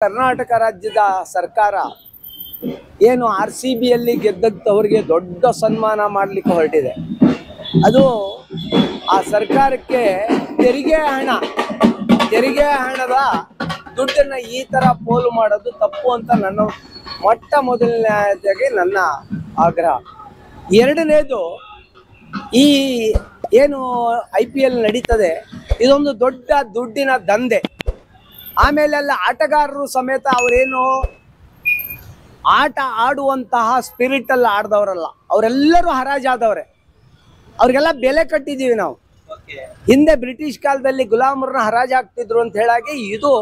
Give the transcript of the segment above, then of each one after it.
ಕರ್ನಾಟಕ ರಾಜ್ಯದ ಸರ್ಕಾರ ಏನು RCBಯಲ್ಲಿ ಗೆದ್ದವರಿಗೆ ದೊಡ್ಡ ಸನ್ಮಾನ ಮಾಡಲಿಕ್ಕೆ ಹೊರಟಿದೆ. ಅದು ಆ ಸರ್ಕಾರಕ್ಕೆ ತೆರಿಗೆ ಹಣದ ದುಡ್ಡನ್ನ ಈ ತರ ಪೋಲು ಮಾಡೋದು ತಪ್ಪು ಅಂತ ನನ್ನ ಮೊದಲನೇದಾಗಿ ನನ್ನ ಆಗ್ರಹ. ಎರಡನೇದು, ಈ ಏನು IPL ನಡೀತದೆ, ಇದೊಂದು ದೊಡ್ಡ ದುಡ್ಡಿನ ದಂಧೆ. ಆಮೇಲೆ ಅಲ್ಲಿ ಆಟಗಾರರು ಸಮೇತ ಅವರೇನು ಆಟ ಆಡುವಂತಹ ಸ್ಪಿರಿಟ್ ಅಲ್ಲಿ ಆಡ್ದವರಲ್ಲ, ಅವರೆಲ್ಲರೂ ಹರಾಜಾದವ್ರೆ. ಅವ್ರಿಗೆಲ್ಲ ಬೆಲೆ ಕಟ್ಟಿದೀವಿ ನಾವು. ಹಿಂದೆ ಬ್ರಿಟಿಷ್ ಕಾಲದಲ್ಲಿ ಗುಲಾಮರನ್ನ ಹರಾಜಾಗ್ತಿದ್ರು ಅಂತ ಹೇಳಾಗಿ ಇದು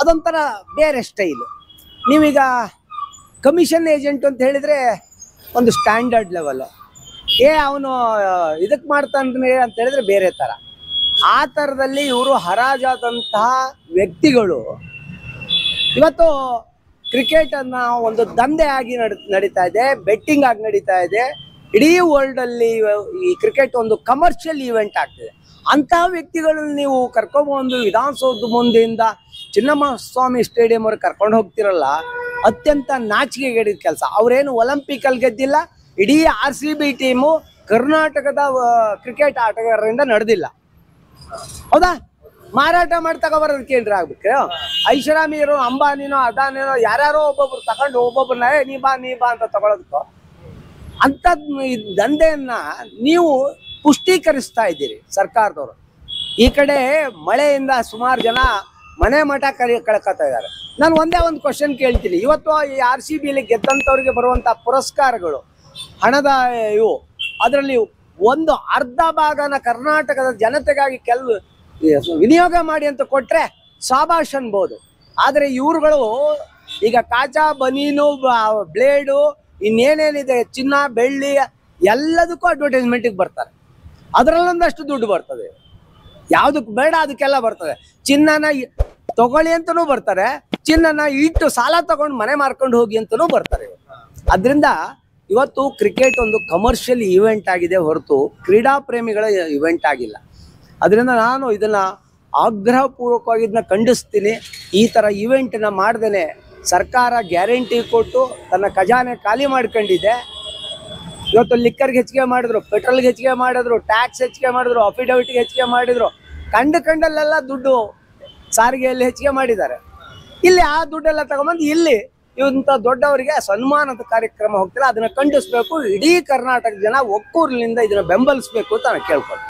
ಅದೊಂಥರ ಬೇರೆ ಸ್ಟೈಲು. ನೀವೀಗ ಕಮಿಷನ್ ಏಜೆಂಟ್ ಅಂತ ಹೇಳಿದ್ರೆ ಒಂದು ಸ್ಟ್ಯಾಂಡರ್ಡ್ ಲೆವೆಲ್, ಅವನು ಇದಕ್ಕೆ ಮಾಡ್ತಾನೆ ಅಂತ ಹೇಳಿದ್ರೆ ಬೇರೆ ತರ. ಆ ಥರದಲ್ಲಿ ಇವರು ಹರಾಜಾದಂತಹ ವ್ಯಕ್ತಿಗಳು ಇವತ್ತು ಕ್ರಿಕೆಟ್ ಅನ್ನ ಒಂದು ದಂಧೆ ಆಗಿ ನಡೀತಾ ಇದೆ, ಬೆಟ್ಟಿಂಗ್ ಆಗಿ ನಡೀತಾ ಇದೆ. ಇಡೀ ವರ್ಲ್ಡ್ ಅಲ್ಲಿ ಈ ಕ್ರಿಕೆಟ್ ಒಂದು ಕಮರ್ಷಿಯಲ್ ಈವೆಂಟ್ ಆಗ್ತಿದೆ. ಅಂತಹ ವ್ಯಕ್ತಿಗಳನ್ನ ನೀವು ಕರ್ಕೊಂಡ್ಬಂದು ವಿಧಾನಸೌಧದ ಮುಂದೆಯಿಂದ ಚಿನ್ನಸ್ವಾಮಿ ಸ್ಟೇಡಿಯಂ ಅವ್ರಿಗೆ ಕರ್ಕೊಂಡು ಹೋಗ್ತಿರಲ್ಲ, ಅತ್ಯಂತ ನಾಚಿಕೆಗೇಡಿದ ಕೆಲಸ. ಅವ್ರೇನು ಒಲಿಂಪಿಕ್ ಅಲ್ಲಿ ಗೆದ್ದಿಲ್ಲ, ಇಡೀ RCB ಟೀಮು ಕರ್ನಾಟಕದ ಕ್ರಿಕೆಟ್ ಆಟಗಾರರಿಂದ ನಡೆದಿಲ್ಲ. ಹೌದಾ? ಮಾರಾಟ ಮಾಡಿ ತಗೋಬರೋದಕ್ಕೆ ಏನ್ರ ಆಗ್ಬೇಕು? ಐಷಾರಾಮಿಯರು, ಅಂಬಾನಿನೋ ಅದಾನಿನೋ ಯಾರ್ಯಾರೋ ಒಬ್ಬೊಬ್ರು ತಗೊಂಡು ಒಬ್ಬೊಬ್ಬರನ್ನ ನೀ ಬಾ ಅಂತ ತಗೊಳೋದಕ್ಕೋ ಅಂತ ದಂಧೆಯನ್ನ ನೀವು ಪುಷ್ಟೀಕರಿಸ್ತಾ ಇದ್ದೀರಿ ಸರ್ಕಾರದವರು. ಈ ಕಡೆ ಮಳೆಯಿಂದ ಸುಮಾರು ಜನ ಮನೆ ಮಠ ಕಳ್ಕೊತಾ ಇದ್ದಾರೆ. ನಾನು ಒಂದೇ ಒಂದು ಕ್ವಶನ್ ಕೇಳ್ತೀನಿ. ಇವತ್ತು ಈ RCBಯಲ್ಲಿ ಗೆದ್ದಂಥವ್ರಿಗೆ ಬರುವಂತ ಪುರಸ್ಕಾರಗಳು, ಹಣದ ಇವು, ಅದರಲ್ಲಿ ಒಂದು ಅರ್ಧ ಭಾಗನ ಕರ್ನಾಟಕದ ಜನತೆಗಾಗಿ ವಿನಿಯೋಗ ಮಾಡಿ ಅಂತ ಕೊಟ್ರೆ ಸಾಬಾಷ್ ಅನ್ಬೋದು. ಆದ್ರೆ ಇವ್ರುಗಳು ಈಗ ಕಾಚಾ, ಬನೀನು, ಬ್ಲೇಡು, ಇನ್ನೇನೇನಿದೆ, ಚಿನ್ನ, ಬೆಳ್ಳಿ ಎಲ್ಲದಕ್ಕೂ ಅಡ್ವರ್ಟೈಸ್ಮೆಂಟಿಗೆ ಬರ್ತಾರೆ. ಅದರಲ್ಲೊಂದಷ್ಟು ದುಡ್ಡು ಬರ್ತದೆ. ಯಾವ್ದಕ್ ಬೇಡ ಅದಕ್ಕೆಲ್ಲ ಬರ್ತದೆ. ಚಿನ್ನನ ತಗೊಳ್ಳಿ ಅಂತನೂ ಬರ್ತಾರೆ, ಚಿನ್ನನ ಇಟ್ಟು ಸಾಲ ತಗೊಂಡು ಮನೆ ಮಾರ್ಕೊಂಡು ಹೋಗಿ ಅಂತನೂ ಬರ್ತಾರೆ. ಅದರಿಂದ ಇವತ್ತು ಕ್ರಿಕೆಟ್ ಒಂದು ಕಮರ್ಷಿಯಲ್ ಈವೆಂಟ್ ಆಗಿದೆ ಹೊರತು ಕ್ರೀಡಾ ಪ್ರೇಮಿಗಳ ಇವೆಂಟ್ ಆಗಿಲ್ಲ. ಅದರಿಂದ ನಾನು ಇದನ್ನ ಆಗ್ರಹಪೂರ್ವಕವಾಗಿ ಇದನ್ನ ಖಂಡಿಸ್ತೀನಿ. ಈ ತರ ಈವೆಂಟ್ನ ಮಾಡ್ದೇನೆ ಸರ್ಕಾರ ಗ್ಯಾರಂಟಿ ಕೊಟ್ಟು ತನ್ನ ಖಜಾನೆ ಖಾಲಿ ಮಾಡ್ಕೊಂಡಿದೆ. ಇವತ್ತು ಲಿಕ್ಕರ್ಗೆ ಹೆಚ್ಚಿಗೆ ಮಾಡಿದ್ರು, ಪೆಟ್ರೋಲ್ಗೆ ಹೆಚ್ಚಿಗೆ ಮಾಡಿದ್ರು, ಟ್ಯಾಕ್ಸ್ ಹೆಚ್ಚಿಗೆ ಮಾಡಿದ್ರು, ಅಫಿಡವಿಟ್ಗೆ ಹೆಚ್ಚಿಗೆ ಮಾಡಿದ್ರು, ಕಂಡಲ್ಲೆಲ್ಲ ದುಡ್ಡು ಸಾರಿಗೆಯಲ್ಲಿ ಹೆಚ್ಚಿಗೆ ಮಾಡಿದ್ದಾರೆ. ಇಲ್ಲಿ ಆ ದುಡ್ಡೆಲ್ಲ ತಗೊಂಬಂದು ಇಲ್ಲಿ ಇಂಥ ದೊಡ್ಡವರಿಗೆ ಸನ್ಮಾನದ ಕಾರ್ಯಕ್ರಮ ಹೋಗ್ತಿಲ್ಲ. ಅದನ್ನ ಖಂಡಿಸ್ಬೇಕು. ಇಡೀ ಕರ್ನಾಟಕ ಜನ ಒಕ್ಕೂರಿನಿಂದ ಇದನ್ನ ಬೆಂಬಲಿಸಬೇಕು ಅಂತ ನಾನು ಕೇಳ್ಕೊಳ್ತೀನಿ.